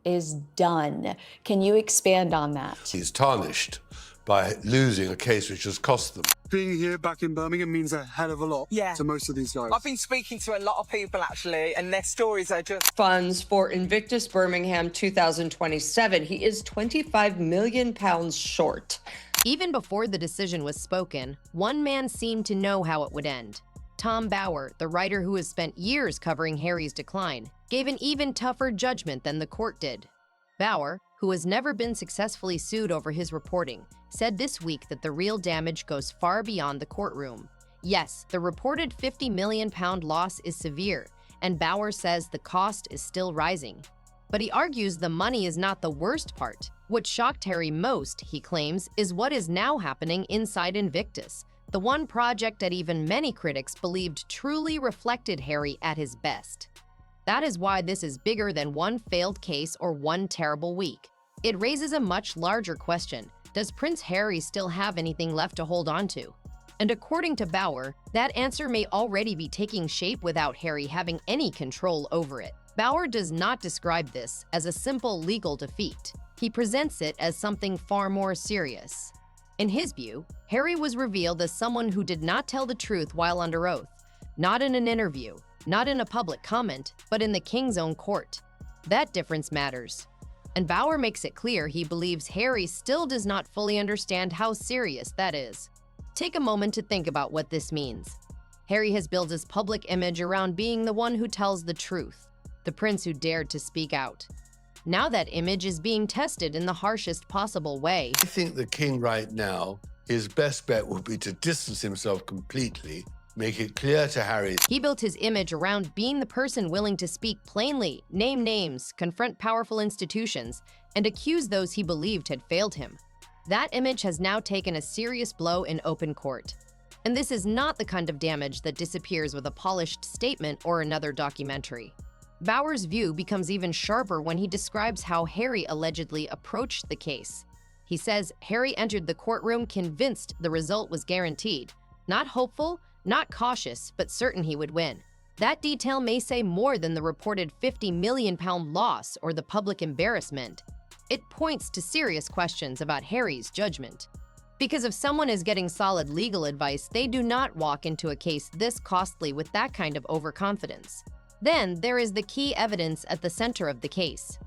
is done. Can you expand on that? He's tarnished by losing a case which has cost them. Being here back in Birmingham means a hell of a lot to most of these guys. I've been speaking to a lot of people, actually, and their stories are just... Funds for Invictus Birmingham 2027. He is £25 million short. Even before the decision was spoken, one man seemed to know how it would end. Tom Bower, the writer who has spent years covering Harry's decline, gave an even tougher judgment than the court did. Bower, who has never been successfully sued over his reporting, said this week that the real damage goes far beyond the courtroom. Yes, the reported £50 million loss is severe, and Bower says the cost is still rising. But he argues the money is not the worst part. What shocked Harry most, he claims, is what is now happening inside Invictus, the one project that even many critics believed truly reflected Harry at his best. That is why this is bigger than one failed case or one terrible week. It raises a much larger question. Does Prince Harry still have anything left to hold on to? And according to Bower, that answer may already be taking shape without Harry having any control over it. Bower does not describe this as a simple legal defeat. He presents it as something far more serious. In his view, Harry was revealed as someone who did not tell the truth while under oath, not in an interview, not in a public comment, but in the king's own court. That difference matters. And Bower makes it clear he believes Harry still does not fully understand how serious that is. Take a moment to think about what this means. Harry has built his public image around being the one who tells the truth, the prince who dared to speak out. Now that image is being tested in the harshest possible way. I think the king right now, his best bet would be to distance himself completely, make it clear to Harry. He built his image around being the person willing to speak plainly, name names, confront powerful institutions, and accuse those he believed had failed him. That image has now taken a serious blow in open court. And this is not the kind of damage that disappears with a polished statement or another documentary. Bower's view becomes even sharper when he describes how Harry allegedly approached the case. He says Harry entered the courtroom convinced the result was guaranteed, not hopeful, not cautious, but certain he would win. That detail may say more than the reported £50 million loss or the public embarrassment. It points to serious questions about Harry's judgment. Because if someone is getting solid legal advice, they do not walk into a case this costly with that kind of overconfidence. Then there is the key evidence at the center of the case.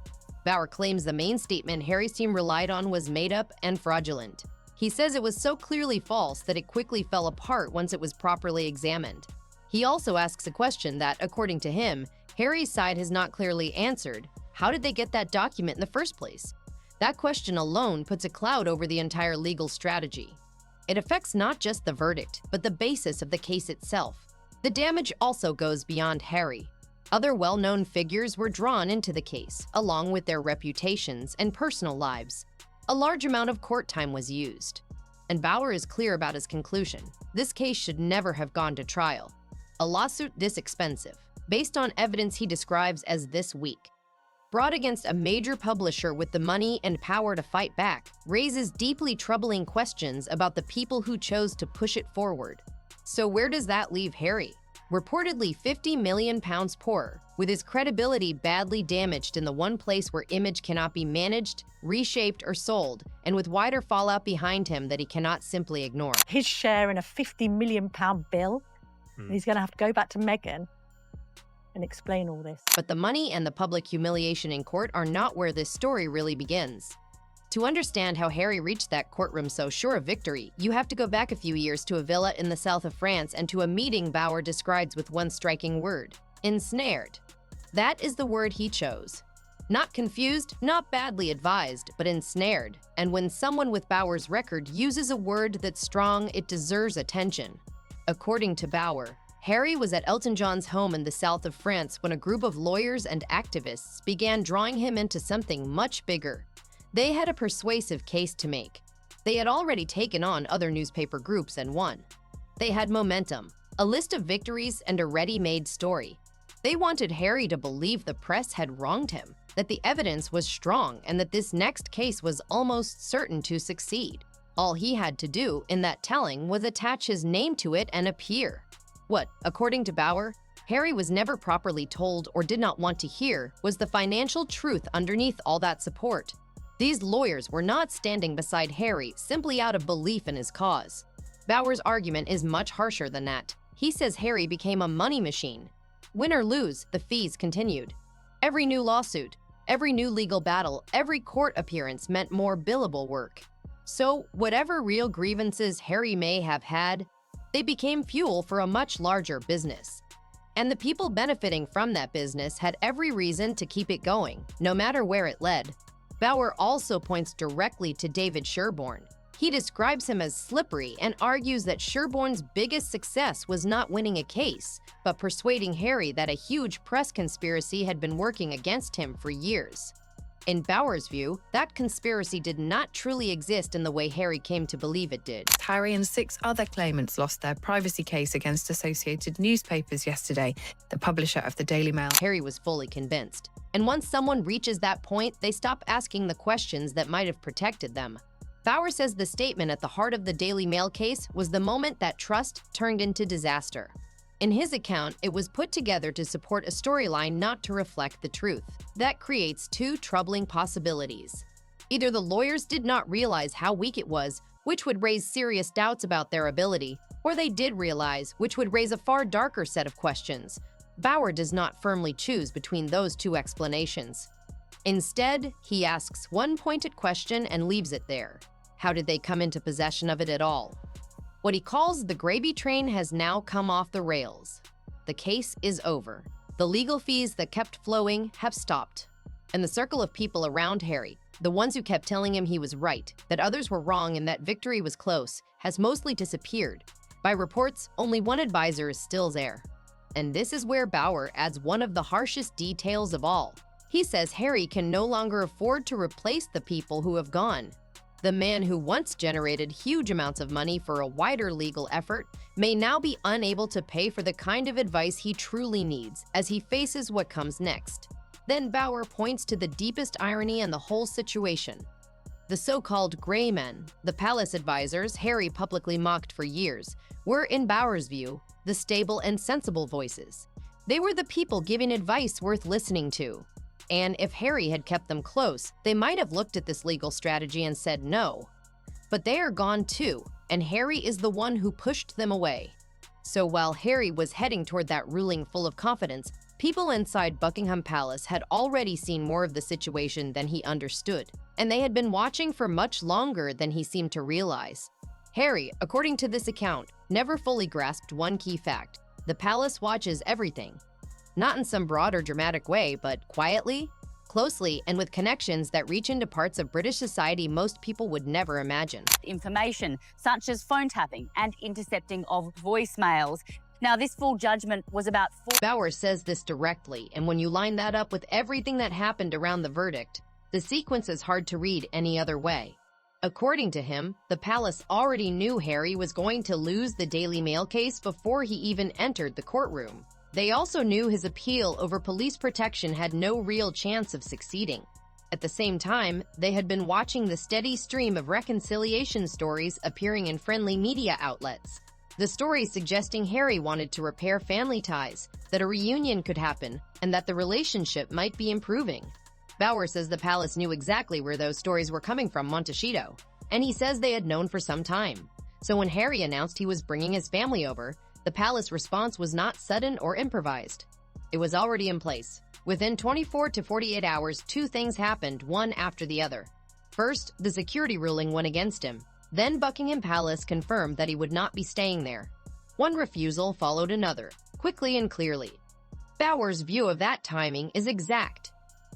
Bower claims the main statement Harry's team relied on was made up and fraudulent. He says it was so clearly false that it quickly fell apart once it was properly examined. He also asks a question that, according to him, Harry's side has not clearly answered. How did they get that document in the first place? That question alone puts a cloud over the entire legal strategy. It affects not just the verdict, but the basis of the case itself. The damage also goes beyond Harry. Other well-known figures were drawn into the case, along with their reputations and personal lives. A large amount of court time was used. And Bower is clear about his conclusion. This case should never have gone to trial. A lawsuit this expensive, based on evidence he describes as this weak, brought against a major publisher with the money and power to fight back, raises deeply troubling questions about the people who chose to push it forward. So where does that leave Harry? Reportedly £50 million poorer, with his credibility badly damaged in the one place where image cannot be managed, reshaped, or sold, and with wider fallout behind him that he cannot simply ignore. His share in a £50 million bill, he's going to have to go back to Meghan and explain all this. But the money and the public humiliation in court are not where this story really begins. To understand how Harry reached that courtroom so sure of victory, you have to go back a few years to a villa in the south of France and to a meeting Bower describes with one striking word: ensnared. That is the word he chose. Not confused, not badly advised, but ensnared. And when someone with Bower's record uses a word that's strong, it deserves attention. According to Bower, Harry was at Elton John's home in the south of France when a group of lawyers and activists began drawing him into something much bigger. They had a persuasive case to make. They had already taken on other newspaper groups and won. They had momentum, a list of victories, and a ready-made story. They wanted Harry to believe the press had wronged him, that the evidence was strong, and that this next case was almost certain to succeed. All he had to do in that telling was attach his name to it and appear. What, according to Bower, Harry was never properly told or did not want to hear was the financial truth underneath all that support. These lawyers were not standing beside Harry simply out of belief in his cause. Bauer's argument is much harsher than that. He says Harry became a money machine. Win or lose, the fees continued. Every new lawsuit, every new legal battle, every court appearance meant more billable work. So, whatever real grievances Harry may have had, they became fuel for a much larger business. And the people benefiting from that business had every reason to keep it going, no matter where it led. Bauer also points directly to David Sherborne. He describes him as slippery and argues that Sherborne's biggest success was not winning a case, but persuading Harry that a huge press conspiracy had been working against him for years. In Bauer's view, that conspiracy did not truly exist in the way Harry came to believe it did. Harry and 6 other claimants lost their privacy case against Associated Newspapers yesterday, the publisher of the Daily Mail. Harry was fully convinced. And once someone reaches that point, they stop asking the questions that might have protected them. Bauer says the statement at the heart of the Daily Mail case was the moment that trust turned into disaster. In his account, it was put together to support a storyline not to reflect the truth. That creates 2 troubling possibilities. Either the lawyers did not realize how weak it was, which would raise serious doubts about their ability, or they did realize, which would raise a far darker set of questions. Bauer does not firmly choose between those 2 explanations. Instead, he asks one pointed question and leaves it there. How did they come into possession of it at all? What he calls the gravy train has now come off the rails. The case is over. The legal fees that kept flowing have stopped. And the circle of people around Harry, the ones who kept telling him he was right, that others were wrong and that victory was close, has mostly disappeared. By reports, only one advisor is still there. And this is where Bauer adds one of the harshest details of all. He says Harry can no longer afford to replace the people who have gone. The man who once generated huge amounts of money for a wider legal effort may now be unable to pay for the kind of advice he truly needs as he faces what comes next. Then Bauer points to the deepest irony in the whole situation. The so-called gray men, the palace advisors Harry publicly mocked for years, were, in Bauer's view, the stable and sensible voices. They were the people giving advice worth listening to. And if Harry had kept them close, they might have looked at this legal strategy and said no. But they are gone too, and Harry is the one who pushed them away. So while Harry was heading toward that ruling full of confidence, people inside Buckingham Palace had already seen more of the situation than he understood, and they had been watching for much longer than he seemed to realize. Harry, according to this account, never fully grasped one key fact. The palace watches everything. Not in some broad or dramatic way, but quietly, closely, and with connections that reach into parts of British society most people would never imagine. Information such as phone tapping and intercepting of voicemails. Now, this full judgment was about Bauer says this directly, and when you line that up with everything that happened around the verdict, the sequence is hard to read any other way. According to him, the palace already knew Harry was going to lose the Daily Mail case before he even entered the courtroom. They also knew his appeal over police protection had no real chance of succeeding. At the same time, they had been watching the steady stream of reconciliation stories appearing in friendly media outlets. The stories suggesting Harry wanted to repair family ties, that a reunion could happen, and that the relationship might be improving. Bauer says the palace knew exactly where those stories were coming from Montecito, and he says they had known for some time. So when Harry announced he was bringing his family over, the palace response was not sudden or improvised. It was already in place. Within 24 to 48 hours, 2 things happened, one after the other. First, the security ruling went against him. Then Buckingham Palace confirmed that he would not be staying there. One refusal followed another, quickly and clearly. Bauer's view of that timing is exact.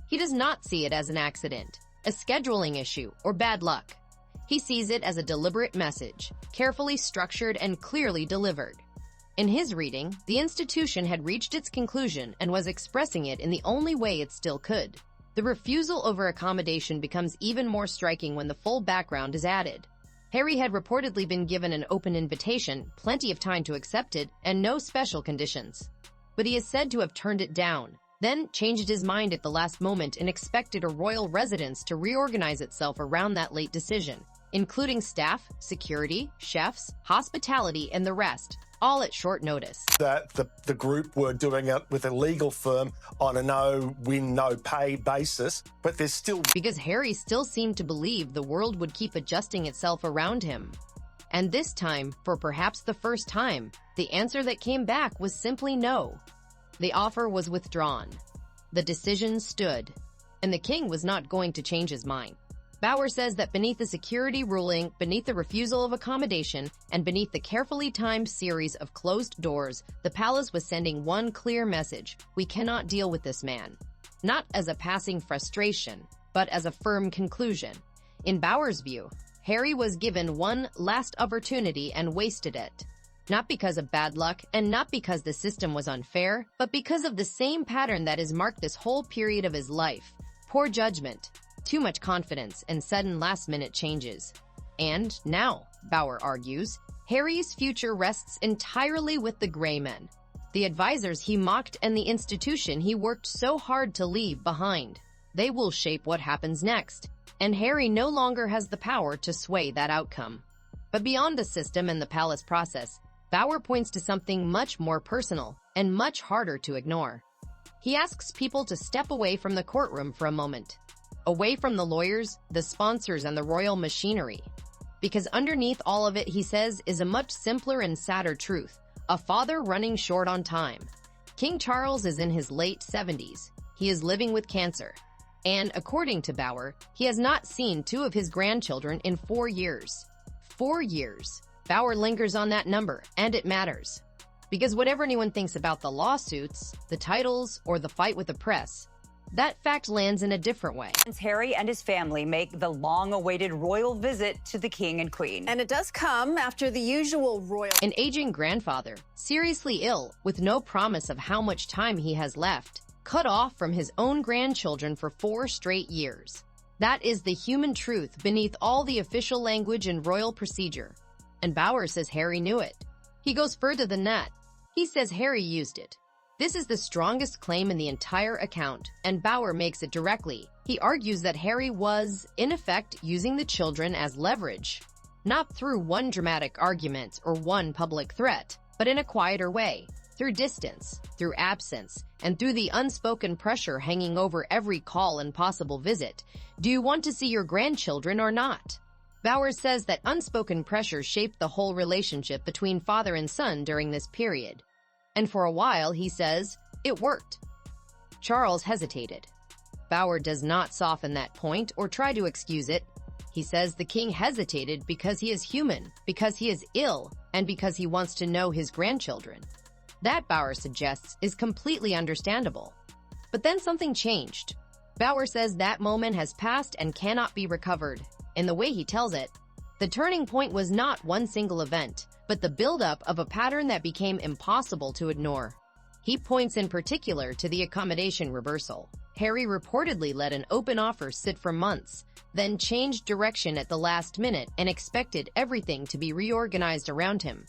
He does not see it as an accident, a scheduling issue, or bad luck. He sees it as a deliberate message, carefully structured and clearly delivered. In his reading, the institution had reached its conclusion and was expressing it in the only way it still could. The refusal over accommodation becomes even more striking when the full background is added. Harry had reportedly been given an open invitation, plenty of time to accept it, and no special conditions. But he is said to have turned it down, then changed his mind at the last moment and expected a royal residence to reorganize itself around that late decision, including staff, security, chefs, hospitality, and the rest. all at short notice. That the group were doing it with a legal firm on a no-win, no-pay basis, but there's still... Because Harry still seemed to believe the world would keep adjusting itself around him. And this time, for perhaps the first time, the answer that came back was simply no. The offer was withdrawn. The decision stood, and the king was not going to change his mind. Bauer says that beneath the security ruling, beneath the refusal of accommodation, and beneath the carefully timed series of closed doors, the palace was sending one clear message: we cannot deal with this man. Not as a passing frustration, but as a firm conclusion. In Bauer's view, Harry was given one last opportunity and wasted it. Not because of bad luck, and not because the system was unfair, but because of the same pattern that has marked this whole period of his life: poor judgment, too much confidence, and sudden last-minute changes. And now, Bauer argues, Harry's future rests entirely with the Grey Men, the advisors he mocked and the institution he worked so hard to leave behind. They will shape what happens next, and Harry no longer has the power to sway that outcome. But beyond the system and the palace process, Bauer points to something much more personal and much harder to ignore. He asks people to step away from the courtroom for a moment, away from the lawyers, the sponsors, and the royal machinery. Because underneath all of it, he says, is a much simpler and sadder truth: a father running short on time. King Charles is in his late 70s. He is living with cancer. And according to Bauer, he has not seen 2 of his grandchildren in 4 years. 4 years. Bauer lingers on that number, and it matters. Because whatever anyone thinks about the lawsuits, the titles, or the fight with the press, that fact lands in a different way. Harry and his family make the long-awaited royal visit to the king and queen. And it does come after the usual royal... An aging grandfather, seriously ill, with no promise of how much time he has left, cut off from his own grandchildren for 4 straight years. That is the human truth beneath all the official language and royal procedure. And Bauer says Harry knew it. He goes further than that. He says Harry used it. This is the strongest claim in the entire account, and Bauer makes it directly. He argues that Harry was, in effect, using the children as leverage. Not through one dramatic argument or one public threat, but in a quieter way, through distance, through absence, and through the unspoken pressure hanging over every call and possible visit. Do you want to see your grandchildren or not? Bauer says that unspoken pressure shaped the whole relationship between father and son during this period. And for a while, he says, it worked. Charles hesitated. Bauer does not soften that point or try to excuse it. He says the king hesitated because he is human, because he is ill, and because he wants to know his grandchildren. That, Bauer suggests, is completely understandable. But then something changed. Bauer says that moment has passed and cannot be recovered. In the way he tells it, the turning point was not one single event, but the buildup of a pattern that became impossible to ignore. He points in particular to the accommodation reversal. Harry reportedly let an open offer sit for months, then changed direction at the last minute and expected everything to be reorganized around him.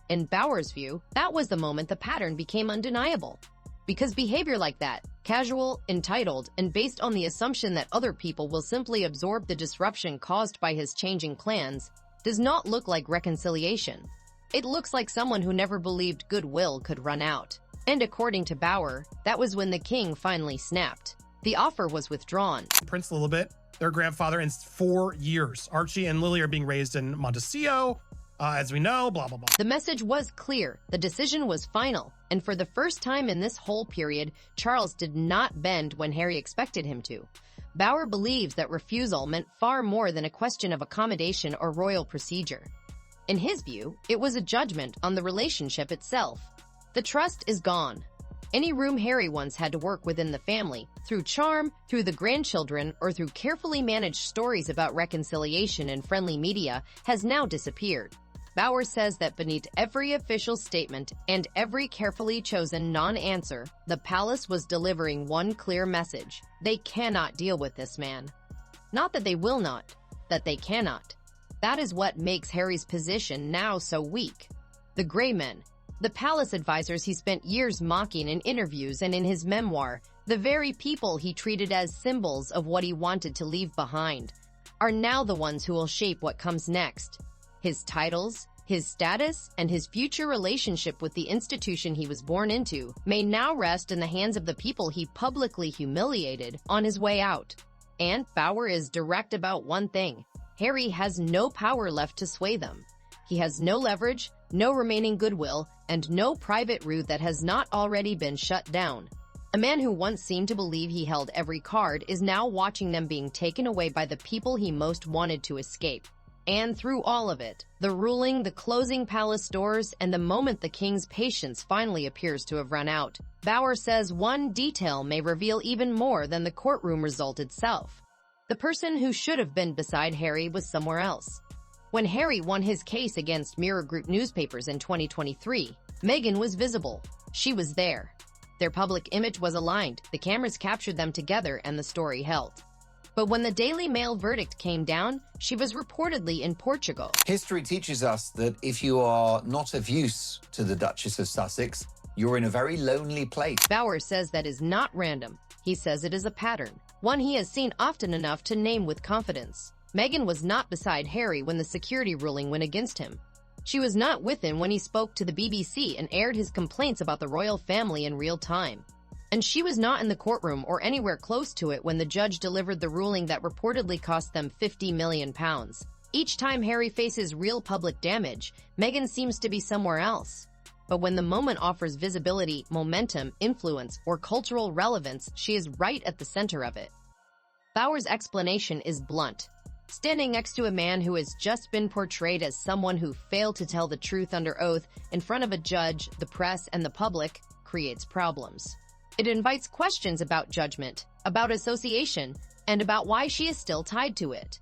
In Bauer's view, that was the moment the pattern became undeniable. Because behavior like that, casual, entitled, and based on the assumption that other people will simply absorb the disruption caused by his changing plans, does not look like reconciliation. It looks like someone who never believed goodwill could run out. And according to Bauer, that was when the king finally snapped. The offer was withdrawn. Prince Lilibet, their grandfather, in 4 years. Archie and Lily are being raised in Montecito, as we know, blah, blah, blah. The message was clear. The decision was final. And for the first time in this whole period, Charles did not bend when Harry expected him to. Bauer believes that refusal meant far more than a question of accommodation or royal procedure. In his view, it was a judgment on the relationship itself. The trust is gone. Any room Harry once had to work within the family, through charm, through the grandchildren, or through carefully managed stories about reconciliation and friendly media, has now disappeared. Bauer says that beneath every official statement and every carefully chosen non-answer, the palace was delivering one clear message: they cannot deal with this man. Not that they will not, that they cannot. That is what makes Harry's position now so weak. The Grey Men, the palace advisors he spent years mocking in interviews and in his memoir, the very people he treated as symbols of what he wanted to leave behind, are now the ones who will shape what comes next. His titles, His status and his future relationship with the institution he was born into may now rest in the hands of the people he publicly humiliated on his way out. And Bauer is direct about one thing. Harry has no power left to sway them. He has no leverage, no remaining goodwill, and no private route that has not already been shut down. A man who once seemed to believe he held every card is now watching them being taken away by the people he most wanted to escape. And through all of it, the ruling, the closing palace doors, and the moment the king's patience finally appears to have run out, Bauer says one detail may reveal even more than the courtroom result itself. The person who should have been beside Harry was somewhere else. When Harry won his case against Mirror Group newspapers in 2023, Meghan was visible. She was there. Their public image was aligned, the cameras captured them together, and the story held. But when the Daily Mail verdict came down, she was reportedly in Portugal. History teaches us that if you are not of use to the Duchess of Sussex, you're in a very lonely place. Bauer says that is not random. He says it is a pattern, one he has seen often enough to name with confidence. Meghan was not beside Harry when the security ruling went against him. She was not with him when he spoke to the BBC and aired his complaints about the royal family in real time. And she was not in the courtroom or anywhere close to it when the judge delivered the ruling that reportedly cost them £50 million. Each time Harry faces real public damage, Meghan seems to be somewhere else. But when the moment offers visibility, momentum, influence, or cultural relevance, she is right at the center of it. Bauer's explanation is blunt. Standing next to a man who has just been portrayed as someone who failed to tell the truth under oath in front of a judge, the press, and the public creates problems. It invites questions about judgment, about association, and about why she is still tied to it.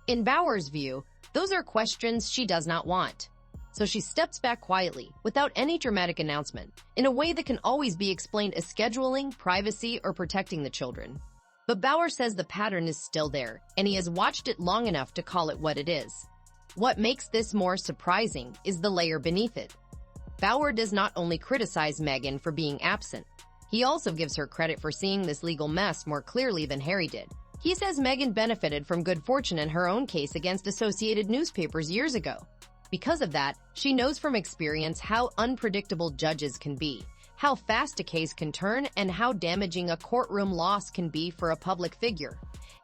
In Bauer's view, those are questions she does not want. So she steps back quietly, without any dramatic announcement, in a way that can always be explained as scheduling, privacy, or protecting the children. But Bauer says the pattern is still there, and he has watched it long enough to call it what it is. What makes this more surprising is the layer beneath it. Bauer does not only criticize Meghan for being absent, he also gives her credit for seeing this legal mess more clearly than Harry did. He says Meghan benefited from good fortune in her own case against Associated Newspapers years ago. Because of that, she knows from experience how unpredictable judges can be, how fast a case can turn, and how damaging a courtroom loss can be for a public figure.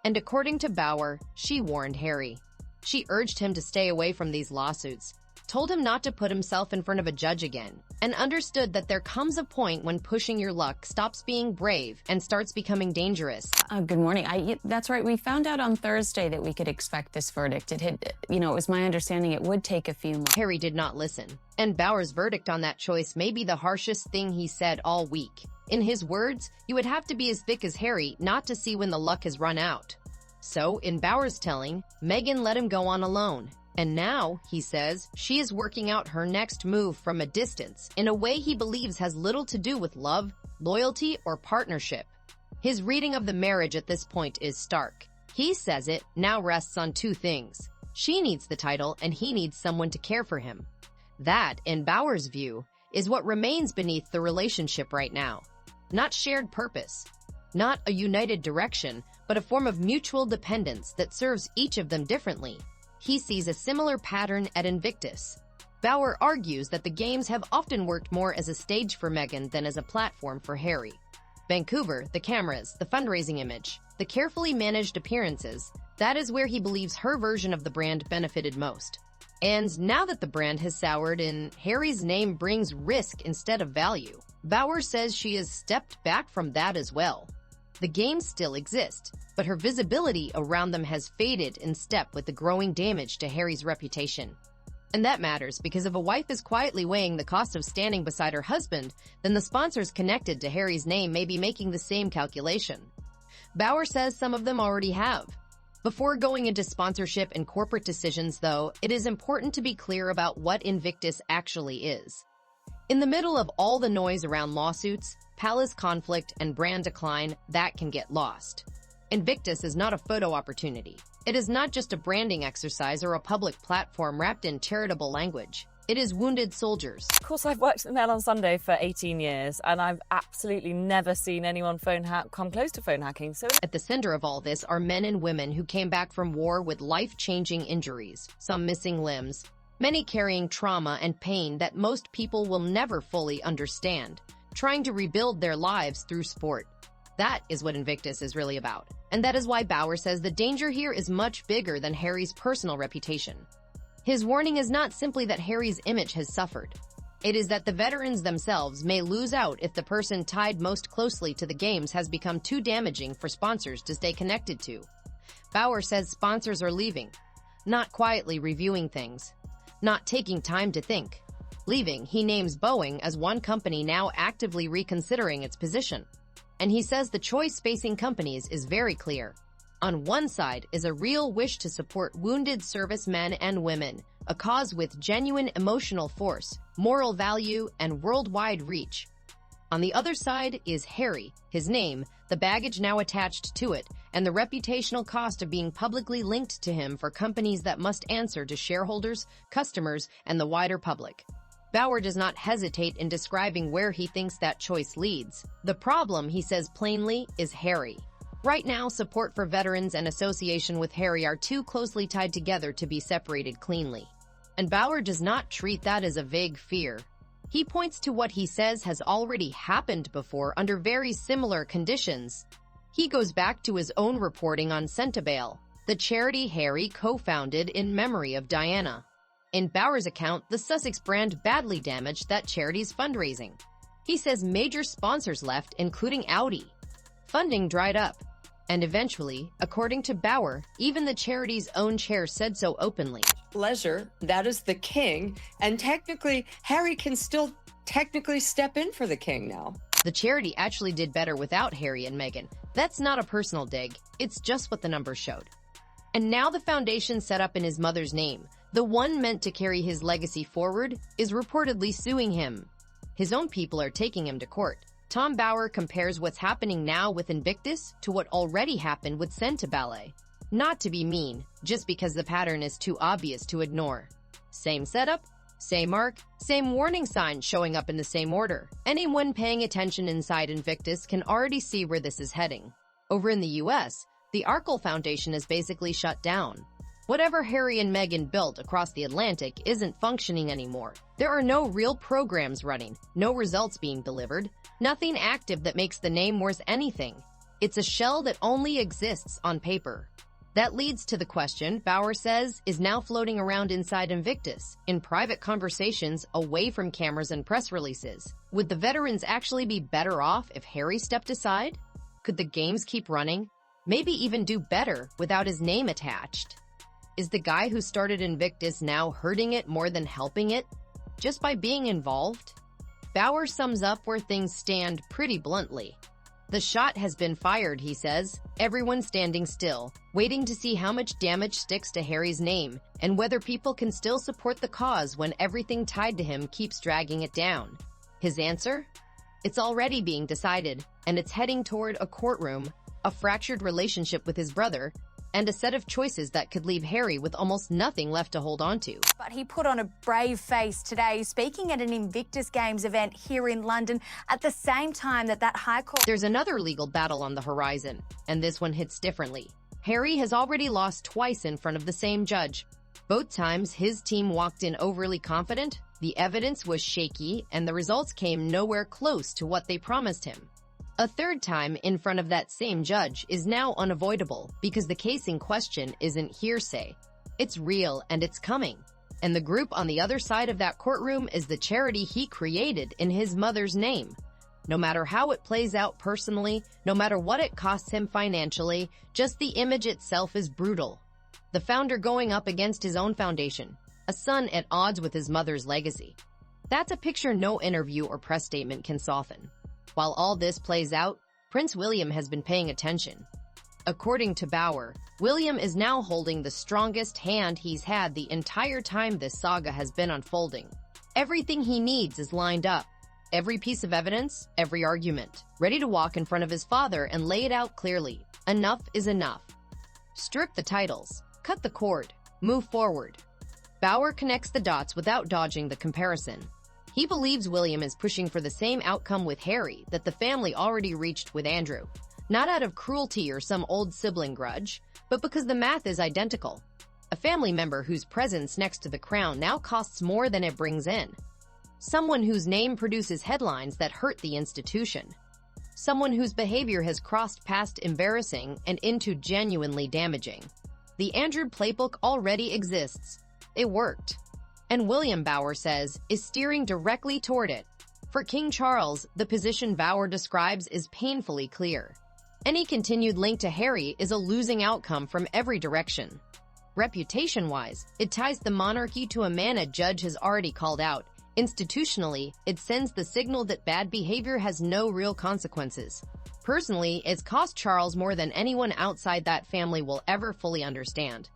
And according to Bauer, she warned Harry. She urged him to stay away from these lawsuits, told him not to put himself in front of a judge again, and understood that there comes a point when pushing your luck stops being brave and starts becoming dangerous. Good morning. That's right. We found out on Thursday that we could expect this verdict. It was my understanding it would take a few months. Harry did not listen, and Bauer's verdict on that choice may be the harshest thing he said all week. In his words, you would have to be as thick as Harry not to see when the luck has run out. So, in Bauer's telling, Meghan let him go on alone. And now, he says, she is working out her next move from a distance in a way he believes has little to do with love, loyalty, or partnership. His reading of the marriage at this point is stark. He says it now rests on two things. She needs the title, and he needs someone to care for him. That, in Bauer's view, is what remains beneath the relationship right now. Not shared purpose, not a united direction, but a form of mutual dependence that serves each of them differently. He sees a similar pattern at Invictus. Bauer argues that the games have often worked more as a stage for Meghan than as a platform for Harry. Vancouver, the cameras, the fundraising image, the carefully managed appearances, that is where he believes her version of the brand benefited most. And now that the brand has soured and Harry's name brings risk instead of value, Bauer says she has stepped back from that as well. The games still exist, but her visibility around them has faded in step with the growing damage to Harry's reputation. And that matters because if a wife is quietly weighing the cost of standing beside her husband, then the sponsors connected to Harry's name may be making the same calculation. Bauer says some of them already have. Before going into sponsorship and corporate decisions, though, it is important to be clear about what Invictus actually is. In the middle of all the noise around lawsuits, palace conflict, and brand decline, that can get lost. Invictus is not a photo opportunity. It is not just a branding exercise or a public platform wrapped in charitable language. It is wounded soldiers. Of course, I've worked at the Mail on Sunday for 18 years, and I've absolutely never seen anyone come close to phone hacking. So at the center of all this are men and women who came back from war with life-changing injuries, some missing limbs, many carrying trauma and pain that most people will never fully understand, trying to rebuild their lives through sport. That is what Invictus is really about. And that is why Bauer says the danger here is much bigger than Harry's personal reputation. His warning is not simply that Harry's image has suffered. It is that the veterans themselves may lose out if the person tied most closely to the games has become too damaging for sponsors to stay connected to. Bauer says sponsors are leaving, not quietly reviewing things, not taking time to think. Leaving, he names Boeing as one company now actively reconsidering its position. And he says the choice facing companies is very clear. On one side is a real wish to support wounded servicemen and women, a cause with genuine emotional force, moral value, and worldwide reach. On the other side is Harry, his name, the baggage now attached to it, and the reputational cost of being publicly linked to him for companies that must answer to shareholders, customers, and the wider public. Bauer does not hesitate in describing where he thinks that choice leads. The problem, he says plainly, is Harry. Right now, support for veterans and association with Harry are too closely tied together to be separated cleanly. And Bauer does not treat that as a vague fear. He points to what he says has already happened before under very similar conditions. He goes back to his own reporting on Centibail, the charity Harry co-founded in memory of Diana. In Bauer's account, the Sussex brand badly damaged that charity's fundraising. He says major sponsors left, including Audi. Funding dried up. And eventually, according to Bauer, even the charity's own chair said so openly. Leisure, that is the king, and technically, Harry can still technically step in for the king now. The charity actually did better without Harry and Meghan. That's not a personal dig, it's just what the numbers showed. And now the foundation set up in his mother's name, the one meant to carry his legacy forward, is reportedly suing him. His own people are taking him to court. Tom Bauer compares what's happening now with Invictus to what already happened with Centibail. Not to be mean, just because the pattern is too obvious to ignore. Same setup, same arc, same warning signs showing up in the same order. Anyone paying attention inside Invictus can already see where this is heading. Over in the US, the Arkle Foundation is basically shut down. Whatever Harry and Meghan built across the Atlantic isn't functioning anymore. There are no real programs running, no results being delivered, nothing active that makes the name worth anything. It's a shell that only exists on paper. That leads to the question, Bauer says, is now floating around inside Invictus, in private conversations away from cameras and press releases. Would the veterans actually be better off if Harry stepped aside? Could the games keep running? Maybe even do better without his name attached? Is the guy who started Invictus now hurting it more than helping it, just by being involved? Bauer sums up where things stand pretty bluntly. The shot has been fired, he says. Everyone standing still, waiting to see how much damage sticks to Harry's name and whether people can still support the cause when everything tied to him keeps dragging it down. His answer? It's already being decided, and it's heading toward a courtroom, a fractured relationship with his brother, and a set of choices that could leave Harry with almost nothing left to hold on to. But he put on a brave face today, speaking at an Invictus Games event here in London at the same time that High Court... There's another legal battle on the horizon, and this one hits differently. Harry has already lost twice in front of the same judge. Both times his team walked in overly confident, the evidence was shaky, and the results came nowhere close to what they promised him. A third time in front of that same judge is now unavoidable because the case in question isn't hearsay. It's real and it's coming. And the group on the other side of that courtroom is the charity he created in his mother's name. No matter how it plays out personally, no matter what it costs him financially, just the image itself is brutal. The founder going up against his own foundation, a son at odds with his mother's legacy. That's a picture no interview or press statement can soften. While all this plays out, Prince William has been paying attention. According to Bauer, William is now holding the strongest hand he's had the entire time this saga has been unfolding. Everything he needs is lined up. Every piece of evidence, every argument, ready to walk in front of his father and lay it out clearly. Enough is enough. Strip the titles, cut the cord, move forward. Bauer connects the dots without dodging the comparison. He believes William is pushing for the same outcome with Harry that the family already reached with Andrew, not out of cruelty or some old sibling grudge, but because the math is identical. A family member whose presence next to the crown now costs more than it brings in. Someone whose name produces headlines that hurt the institution. Someone whose behavior has crossed past embarrassing and into genuinely damaging. The Andrew playbook already exists. It worked. And William, Bauer says, is steering directly toward it. For King Charles, the position Bauer describes is painfully clear. Any continued link to Harry is a losing outcome from every direction. Reputation-wise, it ties the monarchy to a man a judge has already called out. Institutionally, it sends the signal that bad behavior has no real consequences. Personally, it's cost Charles more than anyone outside that family will ever fully understand.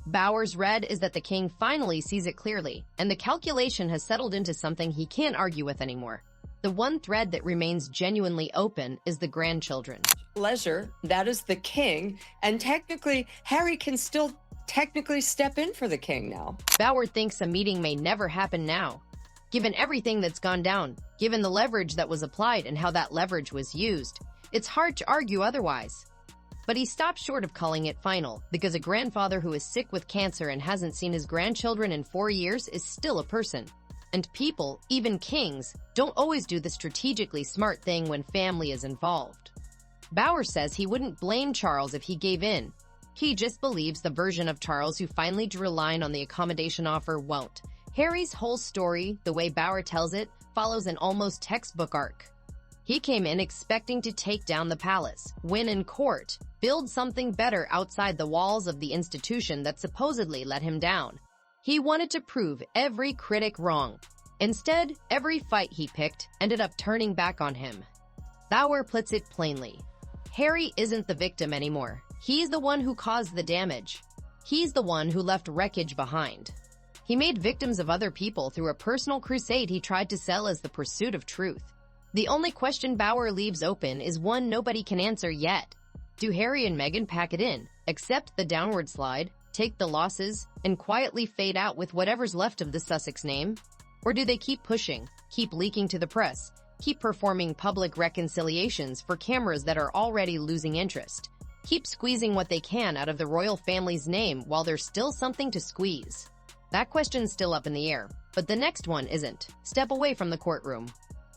Bauer's read is that the king finally sees it clearly, and the calculation has settled into something he can't argue with anymore. The one thread that remains genuinely open is the grandchildren. Pleasure, that is the king, and technically, Harry can still technically step in for the king now. Bauer thinks a meeting may never happen now. Given everything that's gone down, given the leverage that was applied and how that leverage was used, it's hard to argue otherwise. But he stopped short of calling it final, because a grandfather who is sick with cancer and hasn't seen his grandchildren in 4 years is still a person. And people, even kings, don't always do the strategically smart thing when family is involved. Bauer says he wouldn't blame Charles if he gave in. He just believes the version of Charles who finally drew a line on the accommodation offer won't. Harry's whole story, the way Bauer tells it, follows an almost textbook arc. He came in expecting to take down the palace, win in court, build something better outside the walls of the institution that supposedly let him down. He wanted to prove every critic wrong. Instead, every fight he picked ended up turning back on him. Bauer puts it plainly. Harry isn't the victim anymore. He's the one who caused the damage. He's the one who left wreckage behind. He made victims of other people through a personal crusade he tried to sell as the pursuit of truth. The only question Bauer leaves open is one nobody can answer yet. Do Harry and Meghan pack it in, accept the downward slide, take the losses, and quietly fade out with whatever's left of the Sussex name? Or do they keep pushing, keep leaking to the press, keep performing public reconciliations for cameras that are already losing interest, keep squeezing what they can out of the royal family's name while there's still something to squeeze? That question's still up in the air, but the next one isn't. Step away from the courtroom.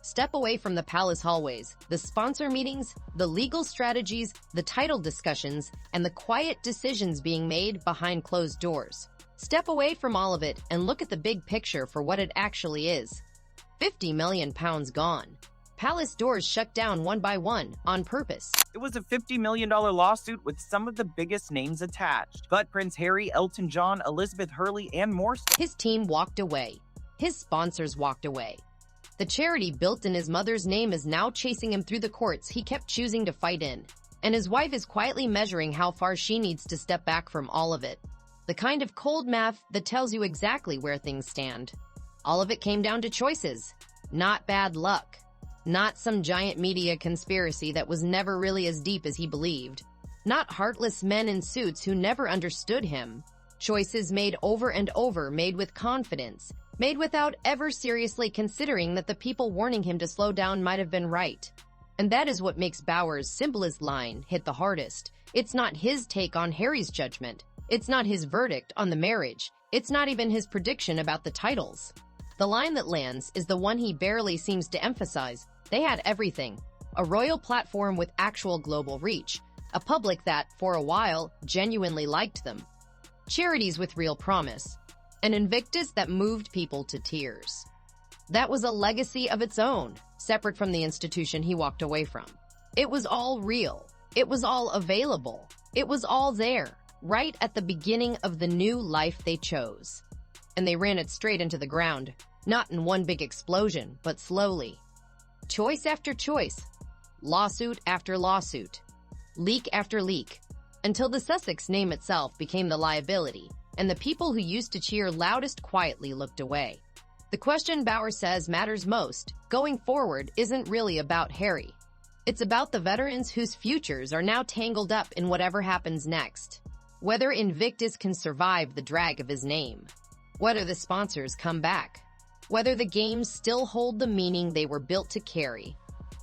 Step away from the palace hallways, the sponsor meetings, the legal strategies, the title discussions, and the quiet decisions being made behind closed doors. Step away from all of it and look at the big picture for what it actually is. £50 million gone. Palace doors shut down one by one, on purpose. It was a $50 million lawsuit with some of the biggest names attached. But Prince Harry, Elton John, Elizabeth Hurley, and more. His team walked away. His sponsors walked away. The charity built in his mother's name is now chasing him through the courts he kept choosing to fight in. And his wife is quietly measuring how far she needs to step back from all of it. The kind of cold math that tells you exactly where things stand. All of it came down to choices, not bad luck. Not some giant media conspiracy that was never really as deep as he believed. Not heartless men in suits who never understood him. Choices made over and over, made with confidence, made without ever seriously considering that the people warning him to slow down might have been right. And that is what makes Bauer's simplest line hit the hardest. It's not his take on Harry's judgment. It's not his verdict on the marriage. It's not even his prediction about the titles. The line that lands is the one he barely seems to emphasize. They had everything. A royal platform with actual global reach. A public that, for a while, genuinely liked them. Charities with real promise. An Invictus that moved people to tears. That was a legacy of its own, separate from the institution he walked away from. It was all real. It was all available. It was all there, right at the beginning of the new life they chose. And they ran it straight into the ground. Not in one big explosion, but slowly. Choice after choice, lawsuit after lawsuit, leak after leak, until the Sussex name itself became the liability, and the people who used to cheer loudest quietly looked away. The question Bauer says matters most, going forward, isn't really about Harry. It's about the veterans whose futures are now tangled up in whatever happens next. Whether Invictus can survive the drag of his name. Whether the sponsors come back. Whether the games still hold the meaning they were built to carry.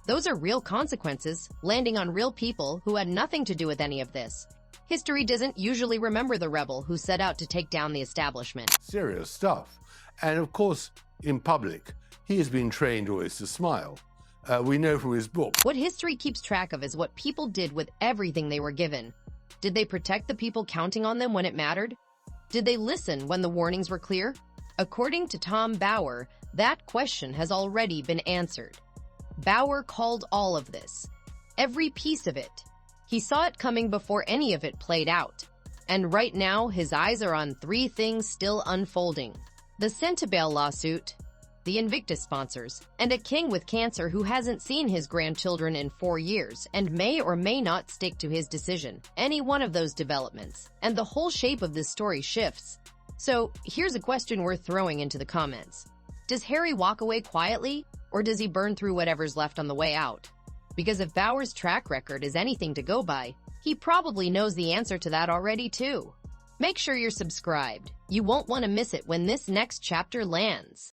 Those are real consequences, landing on real people who had nothing to do with any of this. History doesn't usually remember the rebel who set out to take down the establishment. Serious stuff. And of course, in public, he has been trained always to smile. We know from his book. What history keeps track of is what people did with everything they were given. Did they protect the people counting on them when it mattered? Did they listen when the warnings were clear? According to Tom Bauer, that question has already been answered. Bauer called all of this, every piece of it. He saw it coming before any of it played out. And right now, his eyes are on three things still unfolding. The Centibale lawsuit, the Invictus sponsors, and a king with cancer who hasn't seen his grandchildren in 4 years and may or may not stick to his decision. Any one of those developments, and the whole shape of this story shifts. So here's a question worth throwing into the comments. Does Harry walk away quietly, or does he burn through whatever's left on the way out? Because if Bauer's track record is anything to go by, he probably knows the answer to that already too. Make sure you're subscribed. You won't want to miss it when this next chapter lands.